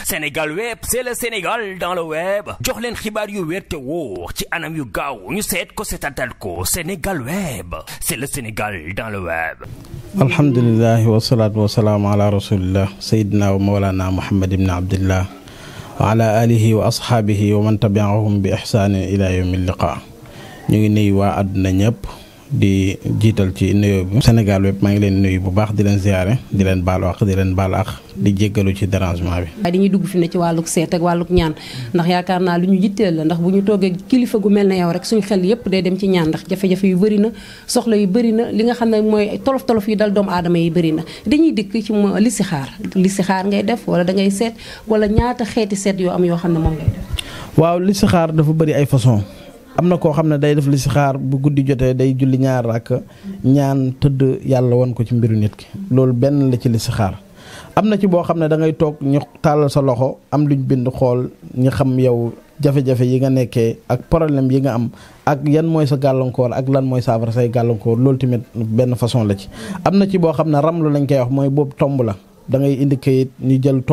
Sénégal web c'est le Sénégal dans le web jox leen xibaar yu wér te wóor ci anam yu gaaw ñu seet ko seetatal ko Sénégal web c'est le Sénégal dans le web. alhamdulilah wasalaatu wasalaamu ala rasulillah sayidina wa mawlana muhammad ibn abdillah wa ala alihi wa ashaabihi wa man tabiahum bi ihsaanin ila yawmi liqa. ñu ngi nuyu waa àdduna ñëpp di jiital ci nuyoo bi Sénégal web maa ngi leen nuyu bu baax di leen ziyaare di leen baalu àq di leen baal àq di jéggalu ci dérangement bi. waaye dañuy dugg fi ne ci wàllug seet ak wàllug ñaan ndax yaakaar naa lu ñu yitteel la ndax bu ñu toogee kilifa gu mel ne yow rek suñu xel yëpp day dem ci ñaan ndax jafe-jafe yu bëri na soxla yu bëri na li nga xam ne mooy tolof-tolof yi dal doomu aadama yi bëri na dañuy dikk ci listixaar ngay def wala da ngay seet wala ñaata xeeti seet yoo am yoo xam ne moom ngay def. waaw listixaar dafa bëri ay façon am na koo xam ne day def listixaar bu guddi jotee day julli ñaar rakk ñaan tëdd yàlla wan ko ci mbiru nit ki loolu benn la ci listixaar. am na ci boo xam ne da ngay toog ñu tàllal sa loxo am luñ bind xool ñu xam yow jafe-jafe yi nga nekkee ak problème yi nga am ak yan mooy sa gàllankoor ak lan mooy saafara say gàllankoor loolu tamit benn façon la ci. am na ci boo xam ne ramlu lañ koy wax mooy boobu tomb la da ngay indi kayit ñu jël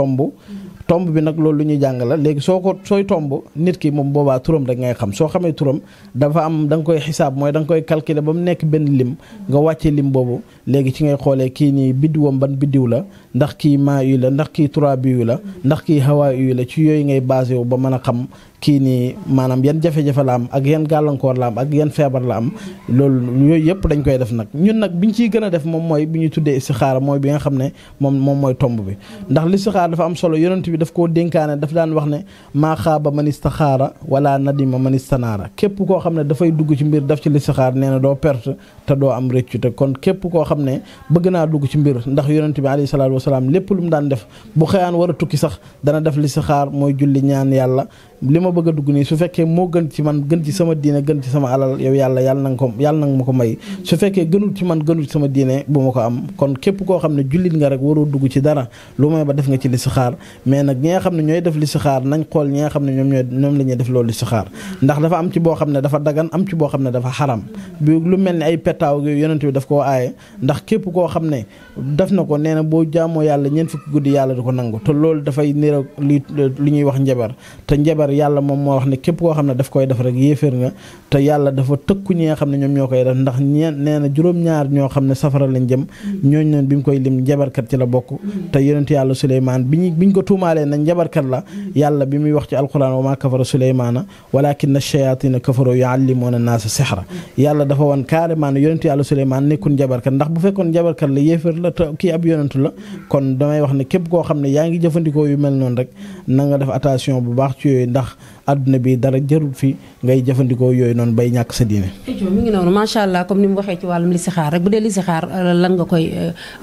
tomb bi nag loolu lu ñuy jàng la léegi sooy tomb nit ki moom boobaa turam rek ngay xam soo xamee turam dafa am da nga koy xisaab mooy da nga koy calculer ba mu nekk benn lim nga wàccee lim boobu léegi ci ngay xoolee kii nii biddiwam ban biddiw la ndax kii maa yu la ndax kii trois yu la ndax kii hawaa yu la ci yooyu ngay basé wu ba mën a xam kii nii maanaam yan jafe-jafe la am ak yan gàllankoor la am ak yan feebar la am loolu yooyu yëpp dañ koy def nag ñun nag biñ ciy gën a def moom mooy bi ñuy tuddee istixaara mooy bi nga xam ne moom mooy tomb bi ndax listixaara dafa am solo yonent bi daf koo dénkaane daf daan wax ne maa xaaba man istixaara wala nadima man istanaara képp koo xam ne dafay dugg ci mbir daf ci listixaar nee na doo perte te doo am rëccu te kon képp koo xam ne bëgg naa dugg ci mbir ndax yonent bi alayhi salaatu wasalaam lépp lu mu daan def bu xëyaan war a tukki sax dana def listixaar mooy julli ñaan yàlla li ma bëgg a dugg nii su fekkee moo gën ci man gën ci sama diine gën ci sama alal yow yàlla na nga ma ko may su fekkee gënul ci man gënul ci sama diine bu ma ko am kon képp koo xam ne jullit nga rek waroo dugg ci dara lu may ba def nga ci listixaar mais nag ñi nga xam ne ñooy def listixaar nañ xool ñi nga xam ne ñoom la ñuy def loolu listixaar ndax dafa am ci boo xam ne dafa dagan am ci boo xam ne dafa xaram bi lu mel ni ay pettaaw yooyu yonent bi daf koo aaye ndax képp koo xam ne def na ko nee na boo jaamoo yàlla ñeent fukki guddi yàlla du ko nangu te loolu dafay niroog li ñuy wax njabar te njabar yàlla moom moo wax ne képp koo xam ne daf koy def rek yéeféer nga te yàlla dafa tëkku ñi nga xam ne ñoom ñoo koy def ndax nee na juróom-ñaar ñoo xam ne safara lañ jëm ñooñ noonu bi mu koy lim njabarkat ci la bokk te yonent yàlla Suleymaan biñ ko tuumaalee na njabarkat la yàlla bi muy wax ci alquran wa maa kafara Suleymaana walaakinna shayaatiina kafaru yuallimuuna naasa sihra yàlla dafa wan carrément ne yonent yàlla Suleymaan nekkul njabarkat ndax bu fekkoon njabarkat la yéeféer la te kii ab yonentu la kon damay wax ne képp koo xam ne yaa ngi jëfandikoo yu mel noonu rek na nga def attention bu baax ci yooyu ndax àdduna bi dara jarul fi ngay jëfandikoo yooyu noonu bay ñàkk sa diine. mi ngi noonu macha allah comme ni mu waxee ci wàllum listixaar rek bu dee listixaar lan nga koy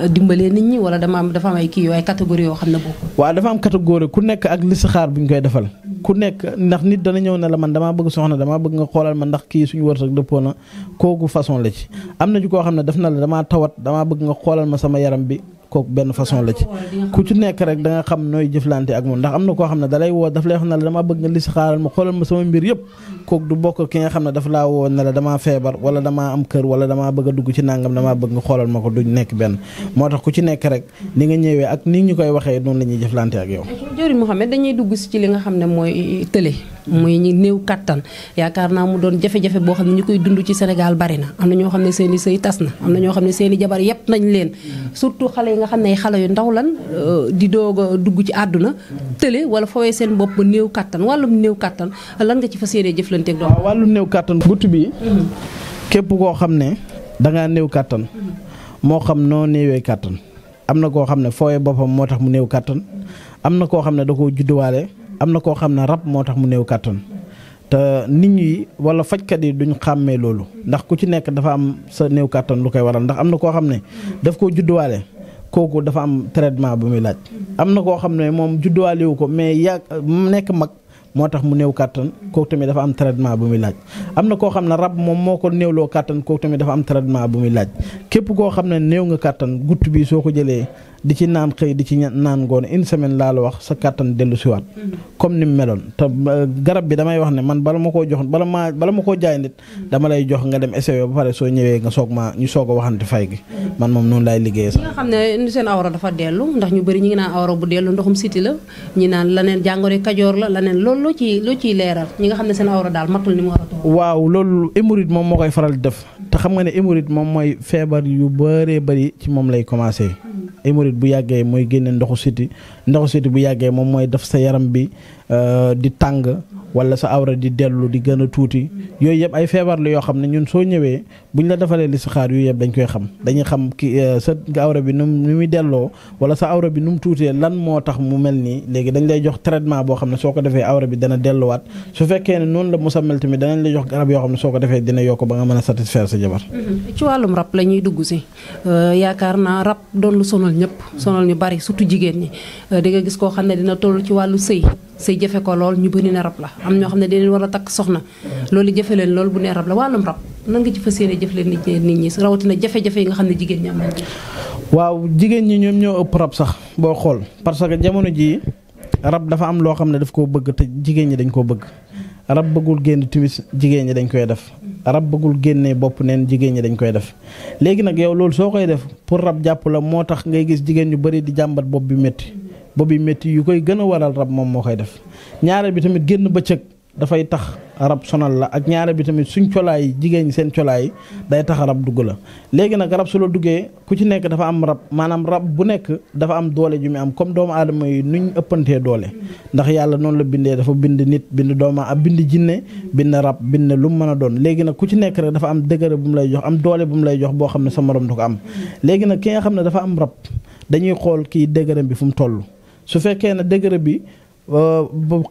dimbalee nit ñi wala dafa am ay kii yooyu ay catégorie yoo xam ne boobu. waaw dafa am catégorie ku nekk ak listixaar bu ñu koy defal ku nekk ndax nit dana ñëw ne la man damaa bëgg soxna damaa bëgg nga xoolal ma ndax kii suñu wërsëg dëppoo na kooku façon la ci am na ci koo xam ne daf na la damaa tawat damaa bëgg nga xoolal ma sama yaram bi kooku benn façon la ci ku ci nekk rek da nga xam nooy jëflante ak moom ndax am na koo xam ne dalay woo daf lay wax ne la damaa bëgg nga listixaaral ma xoolal ma sama mbir yëpp kooku du bokk ki nga xam ne daf laa woo ne la damaa feebar wala damaa am kër wala damaa bëgg a dugg ci nàngam damaa bëgg nga xoolal ma ko du nekk benn moo tax ku ci nekk rek ni nga ñëwee ak ni ñu koy waxee noonu la ñuy jëflante ak yow. Jawriñ Mouhamed dañuy dugg ci li nga xam ne mooy tële muy ñu néew kattan yaakaar naa mu doon jafe-jafe boo xam ne ñu koy dund ci Sénégal bari na am na ñoo xam ne seen i sëy tas na am na ñoo xam ne seen i jabar yépp nañ leen surtout xale yi nga xam ne xale yu ndaw lan di doog a dugg ci àdduna tële wala fawee seen bopp ba néew kattan wàllum néew kattan lan nga ci fas yéenee jëflanteeg doom. waaw wàllu néew kattan gutt bi képp koo xam ne dangaa néew kattan moo xam noo néewee kattan am na koo xam ne fawee boppam moo tax mu néew kattan am na koo xam ne da koo judduwaale am na koo xam ne rab moo tax mu néew kattan te nit ñi wala fajkat yi duñ xàmmee loolu ndax ku ci nekk dafa am sa néew kattan lu koy waral ndax am na koo xam ne daf koo judduwaale kooku dafa am traitement bu muy laaj am na koo xam ne moom judduwaale wu ko mais nekk mag moo tax mu néew kàttan kooku tamit dafa am traitement bu muy laaj am na koo xam ne rab moom moo ko néewloo kàttan kooku tamit dafa am traitement bu muy laaj képp koo xam ne néew nga kàttan gutt bi soo ko jëlee di ci naan xëy di ci naan ngoon une semaine laa la wax sa kàttan dellu siwaat comme ni mu meloon te garab bi damay wax ne man bala ma koo jox bala ma koo jaay nit dama lay jox nga dem essayer ba pare soo ñëwee nga ñu soog a waxante fay gi man moom noonu laay liggéeyee sax. ñi nga xam ne seen awra dafa dellu ndax ñu bëri ñi ngi naan awra bu dellu ndoxum siti la ñi naan laneen jàngoro kajoor la laneen loolu loo ciy leeral ñi nga xam ne seen awra daal matul ni mu war a toll. waaw loolu hémorroïde moom moo koy faral di def te xam nga ne hémorroïde moom mooy feebar yu bëree bëri ci moom lay commencé. hémorroïde bu yàggee mooy génne ndoxu siti bu yàggee moom mooy def sa yaram bi di tàng wala sa awra di dellu di gën a tuuti yooyu yëpp ay feebar la yoo xam ne ñun soo ñëwee buñ la defalee listixaar yooyu yëpp dañ koy xam dañuy xam ki sa awra bi nu muy delloo wala sa awra bi nu mu tuutee lan moo tax mu mel nii léegi dañ lay jox traitement boo xam ne soo ko defee awra bi dana delluwaat su fekkee ne noonu la musa mel tamit danañ lay jox garab yoo xam ne soo ko defee dina yokk ba nga mën a satisfaire sa jabar. ci wàllum rab la ñuy dugg si yaakaar naa rab doon lu sonal ñëpp sonal ñu bari surtout jigéen ñi di nga gis koo xam ne dina toll ci wàllu sëy jafe ko lool ñu bëri ne rab la am ñoo xam ne dinañ war a takk soxna loolu jafe leen lool bu nee rab la wàllum rab nan nga ci fas yéene jëf leen nit ñi rawatina jafe-jafe yi nga xam ne jigéen ñi am nañ. waaw jigéen ñi ñoom ñoo ëpp rab sax boo xool parce que jamono jii rab dafa am loo xam ne daf koo bëgg te jigéen ñi dañ koo bëgg rab bëggul génn timis jigéen ñi dañ koy def rab bëggul génnee bopp neen jigéen ñi dañ koy def léegi nag yow loolu soo koy def pour rab jàpp la moo tax ngay gis jigéen ñu bëri di jàmbat bopp bi métti yu koy gën a waral rab moom moo koy def ñaare bi tamit génn bëccëg dafay tax rab sonal la ak ñaare bi tamit suñ colaay jigéen ñi seen colaay day tax rab dugg la léegi nag rab su la duggee ku ci nekk dafa am rab maanaam rab bu nekk dafa am doole ju mu am comme doomu aadama yi nuñ ëppantee doole ndax yàlla noonu la bindee dafa bind nit bind doomu ab bind jinne bind rab bind lu mu mën a doon léegi nag ku ci nekk rek dafa am dëgëre bu mu lay jox am doole bu mu lay jox boo xam ne sa morom du ko am léegi nag ki nga xam ne dafa am rab dañuy xool kii dëgëre bi fu mu toll su fekkee ne dëgëre bi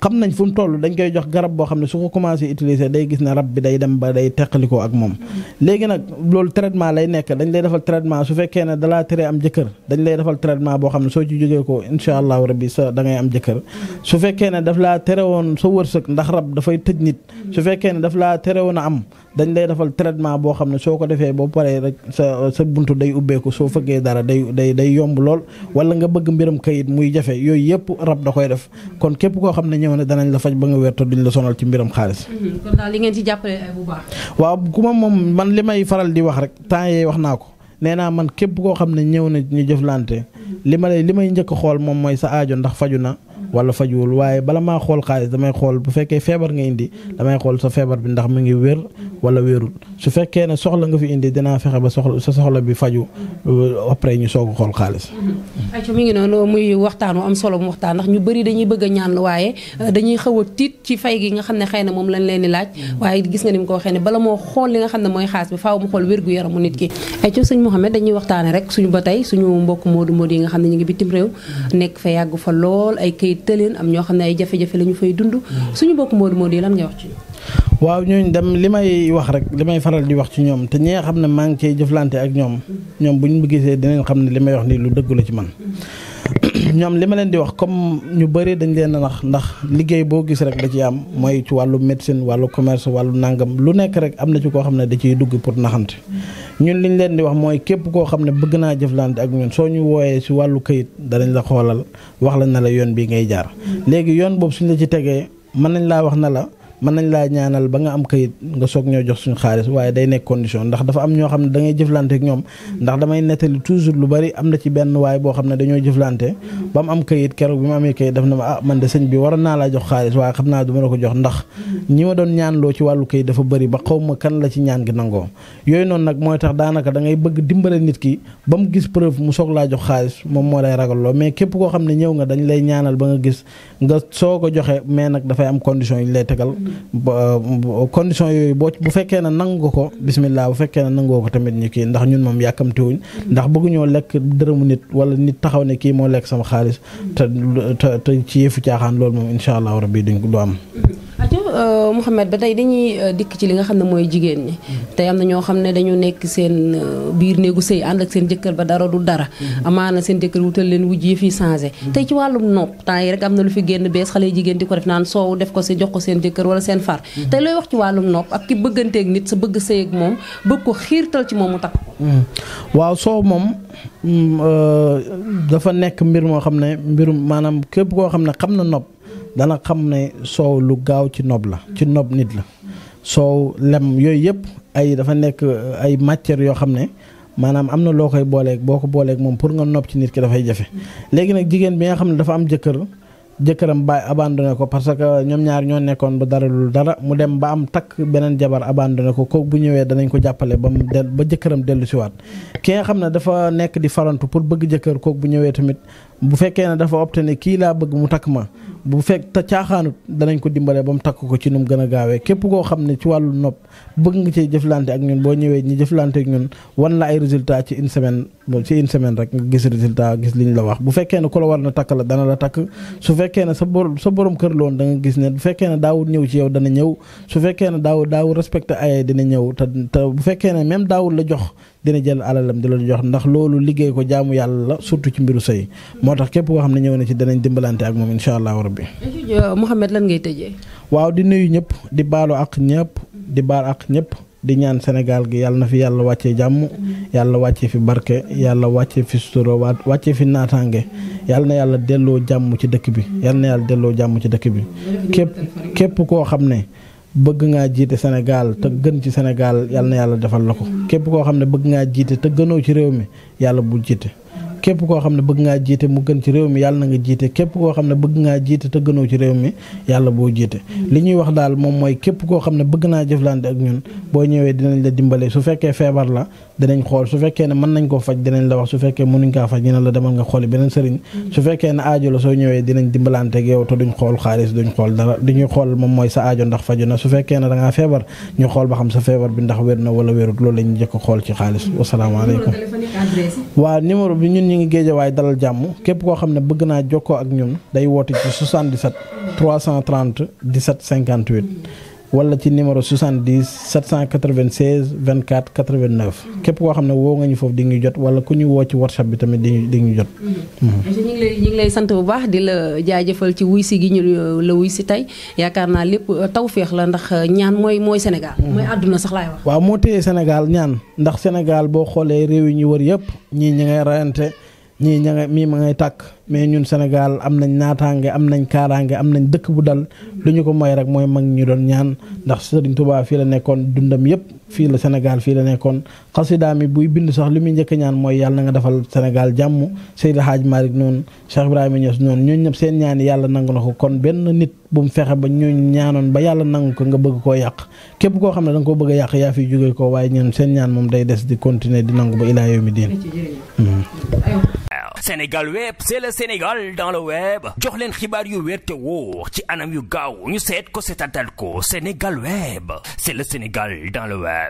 xam nañ fu mu toll dañ koy jox garab boo xam ne su ko commencé utiliser day gis ne rab bi day dem ba day teqalikoo ak moom léegi nag loolu traitement lay nekk dañ lay defal traitement su fekkee ne dalaa tere am jëkkër dañ lay defal traitement boo xam ne soo ci jógee ko insha allahu rabbi sa da ngay am jëkkër su fekkee ne daf laa tere woon sa wërsëg ndax rab dafay tëj nit su fekkee ne daf laa tere woon a am dañ lay defal traitement boo xam ne soo ko defee boo paree rek sa buntu day ubbeeku soo fëggee dara day yomb lool wala nga bëgg mbiram kayit muy jafe yooyu yëpp rab da koy def kon képp koo xam ne ñëw ne danañ la faj ba nga wér te duñ la sonal ci mbiram xaalis. kon daal li ngeen ci jàppale ay bu baax. waaw ku ma moom man li may faral di wax rek temps yee wax naa ko nee naa man képp koo xam ne ñëw na ñu jëflante li may njëkk xool moom mooy sa aajo ndax faju na wala fajuwul waaye bala maa xool xaalis damay xool bu fekkee feebar nga indi damay xool sa feebar bi ndax mu ngi wér wala wérul su fekkee ne soxla nga fi indi dinaa fexe ba sa soxla bi faju après ñu soog a xool xaalis. ayca mi ngi noonu muy waxtaan wu am solo mu waxtaan ndax ñu bëri dañuy bëgg a ñaan waaye dañuy xaw a tiit ci fay gi nga xam ne xëy na moom lañ leen di laaj waaye gis nga ni mu ko waxee ne bala moo xool li nga xam ne mooy xaalis bi faaw mu xool wér gu yaramu nit ki. ayca sëñ Mouhamed dañuy waxtaane rek suñu ba tey suñu mbokk Modou Modou yi nga xam ne ñu ngi bitim réew nekk fa yàgg fa lool ay këyit tëleen am ñoo xam ne ay jafe-jafe la ñu fay dund suñu mbokk Modou Modou yi lan ngay wax ci waaw ñooñu dem li may wax rek li may faral di wax ci ñoom te ñi nga xam ne maa ngi cee jëflante ak ñoom bu ñu gisee dinañ xam ne li may wax nii lu dëggu la ci man ñoom li ma leen di wax comme ñu bëri dañ leen a ndax liggéey boo gis rek da ciy am mooy ci wàllu médecine wàllu commerce wàllu nangam lu nekk rek am na ci koo xam ne da ciy dugg pour naxante ñun liñ leen di wax mooy képp koo xam ne bëgg naa jëflante ak ñun soo ñu wooyee ci wàllu këyit danañ la xoolal wax la na la yoon bii ngay jaar léegi yoon boobu suñ la ci tegee mën nañ laa wax na la mën nañ laa ñaanal ba nga am kayit nga soog ñoo jox suñu xaalis waaye day nekk condition ndax dafa am ñoo xam ne da ngay jëflante ak ñoom ndax damay nettali toujours lu bari am na ci benn waay boo xam ne dañoo jëflante ba mu am kayit keroog bi mu amee kayit daf na ma man de sëñ bi waroon naa laa jox xaalis waaye xam naa du ma la ko jox ndax ñi ma doon ñaanloo ci wàllu kayit dafa bari ba xaw ma kan la ci ñaan gi nangoo yooyu noonu nag mooy tax daanaka da ngay bëgg dimbale nit ki ba mu gis preuve mu soog laa jox xaalis moom moo lay ragalloo mais képp koo xam ne ñëw nga dañ lay ñaanal ba nga gis nga soog a joxe mais nag dafay am condition yi ñu lay tegal condition yooyu bu fekkee ne nangu ko bismillah bu fekkee ne nangoo ko tamit ñu kii ndax ñun moom yàkkamtiwuñ ndax bëgguñoo lekk dërëmu nit wala nit taxaw ne kii moo lekk sama xaalis te ci yëfu caaxaan loolu moom insha allah rabbi duñ du am. Mouhamed ba tey dañuy dikk ci li nga xam ne mooy jigéen ñi tey am na ñoo xam ne dañu nekk seen biir néegu sëy ànd ak seen jëkkër ba dara du dara amaana seen jëkkër wutal leen wujj yi fi changé tey ci wàllum nopp temps yi rek am na lu fi génn bees xale jigéen di ko def naan soow def ko si jox ko seen jëkkër wala seen far tey looy wax ci wàllum nopp ak ki bëgganteeg nit sa bëgg sëy ak moom bëgg ko xiirtal ci moom mu takk waaw soow moom dafa nekk mbir moo xam ne mbirum maanaam képp koo xam ne xam na nopp dana xam ne soow lu gaaw ci nopp la ci nopp nit la soow lem yooyu yëpp ay dafa nekk ay matières yoo xam ne maanaam am na loo koy booleeg boo ko booleeg moom pour nga nopp ci nit ki dafay jafe léegi nag jigéen bi nga xam ne dafa am jëkkëram bàyyi abandonné ko parce que ñoom ñaar ñoo nekkoon ba dara lu dara mu dem ba am takk beneen jabar abandonné ko kooku bu ñëwee danañ ko jàppale ba ba jëkkëram dellu si waat ki nga xam ne dafa nekk di farantu pour bëgg jëkkër kooku bu ñëwee tamit bu fekkee ne dafa opté ne kii laa bëgg mu takk ma bu fekk te caaxaanut danañ ko dimbale ba mu takk ko ci nu mu gën a gaawee képp koo xam ne ci wàllu nopp bëgg nga ci jëflante ak ñun boo ñëwee ñi jëflante ak ñun wan la ay résultat ci une semaine rek nga gis résultat gis li ñu la wax bu fekkee ne ku la war na takk la dana la takk su fekkee ne sa borom kër la woon da nga gis ne bu fekkee ne daawul ñëw ci yow dana ñëw su fekkee ne daawul respecté ay dina ñëw te bu fekkee ne même daawul la jox dina jël alalam di la jox ndax loolu liggéey ko jaamu yàlla la surtout ci mbiru sëy moo tax képp koo xam ne ñëw na ci danañ dimbalante ak moom incha allahu rabbi. Mouhamed lan ngay tëjee. waaw di nuyu ñëpp di baalu ak ñëpp di baal ak ñëpp di ñaan Sénégal gi yàlla na fi yàlla wàccee jàmm yàlla wàccee fi barke yàlla wàccee fi sutura wàccee fi naataange yàlla na yàlla delloo jàmm ci dëkk bi yàlla na yàlla delloo jàmm ci dëkk bi képp koo xam ne bëgg ngaa jiite Sénégal te gën ci Sénégal yàlla na yàlla defal la ko képp koo xam ne bëgg ngaa jiite te gënoo ci réew mi yàlla bul jiite képp koo xam ne bëgg ngaa jiite mu gën ci réew mi yàlla na nga jiite képp koo xam ne bëgg ngaa jiite te gënoo ci réew mi yàlla boo jiite li ñuy wax daal moom mooy képp koo xam ne bëgg naa jëflante ak ñun boo ñëwee dinañ la dimbale su fekkee feebar la dinañ xool su fekkee ne mën nañ koo faj dinañ la wax su fekkee mënuñ kaa faj ñu ne la demal nga xooli beneen sëriñ su fekkee ne aajo la soo ñëwee dinañ dimbalante ak yow te duñ xool xaalis duñ xool dara li ñuy xool moom mooy sa aajo ndax faju na su fekkee ne da ngaa feebar ñu xool ba xam sa feebar bi ndax wér na wala wérut loolu la ñu jëkk xool ci xaalis wasalaamaaleykum waaw numéro bi ñun ñu ngi Géejawaay dalal jàmm képp koo xam ne bëgg naa jokkoo ak ñun day woote ci 77 330 17 58 wala ci numéro 70 796 24 89 képp koo xam ne woo nga ñu foofu di ñu jot wala ku ñu woo ci WhatsApp bi tamit di ñu jot. ñu ngi lay sant bu baax di la jaajëfal ci wuy si gi ñu la wuy si tey yaakaar naa lépp tawféex la ndax ñaan mooy Sénégal. mooy àdduna sax laay wax. waaw moo téye Sénégal ñaan ndax Sénégal boo xoolee réew yi ñu wër yëpp ñii ñi ngay rayante ñii mii ma ngay tàkk mais ñun Sénégal am nañ naataange am nañ kaaraange am nañ dëkk bu dal lu ñu ko may rek mooy mag ñu doon ñaan ndax Serigne Touba fii la nekkoon dundam yëpp fii la Sénégal fii la nekkoon xasida mi buy bind sax li muy njëkk ñaan mooy yàlla na nga defal Sénégal jàmm Seydi Hadj Malick noonu Cheikh Ibrahima Niass noonu ñooñu ñëpp seen ñaan yàlla nangu na ko kon benn nit bu mu fexe ba ñu ñaanoon ba yàlla nangu ko nga bëgg koo yàq képp koo xam ne da nga koo bëgg a yàq yaa fi jóge ko waaye ñun seen ñaan moom day des di continuer di nangu ba ilaa yawmi diin. Sénégal web c'est le Sénégal dans le web jox leen xibaar yu wér te wóor ci anam yu gaaw ñu seet ko seetatal ko Sénégal web c'est le Sénégal dans le web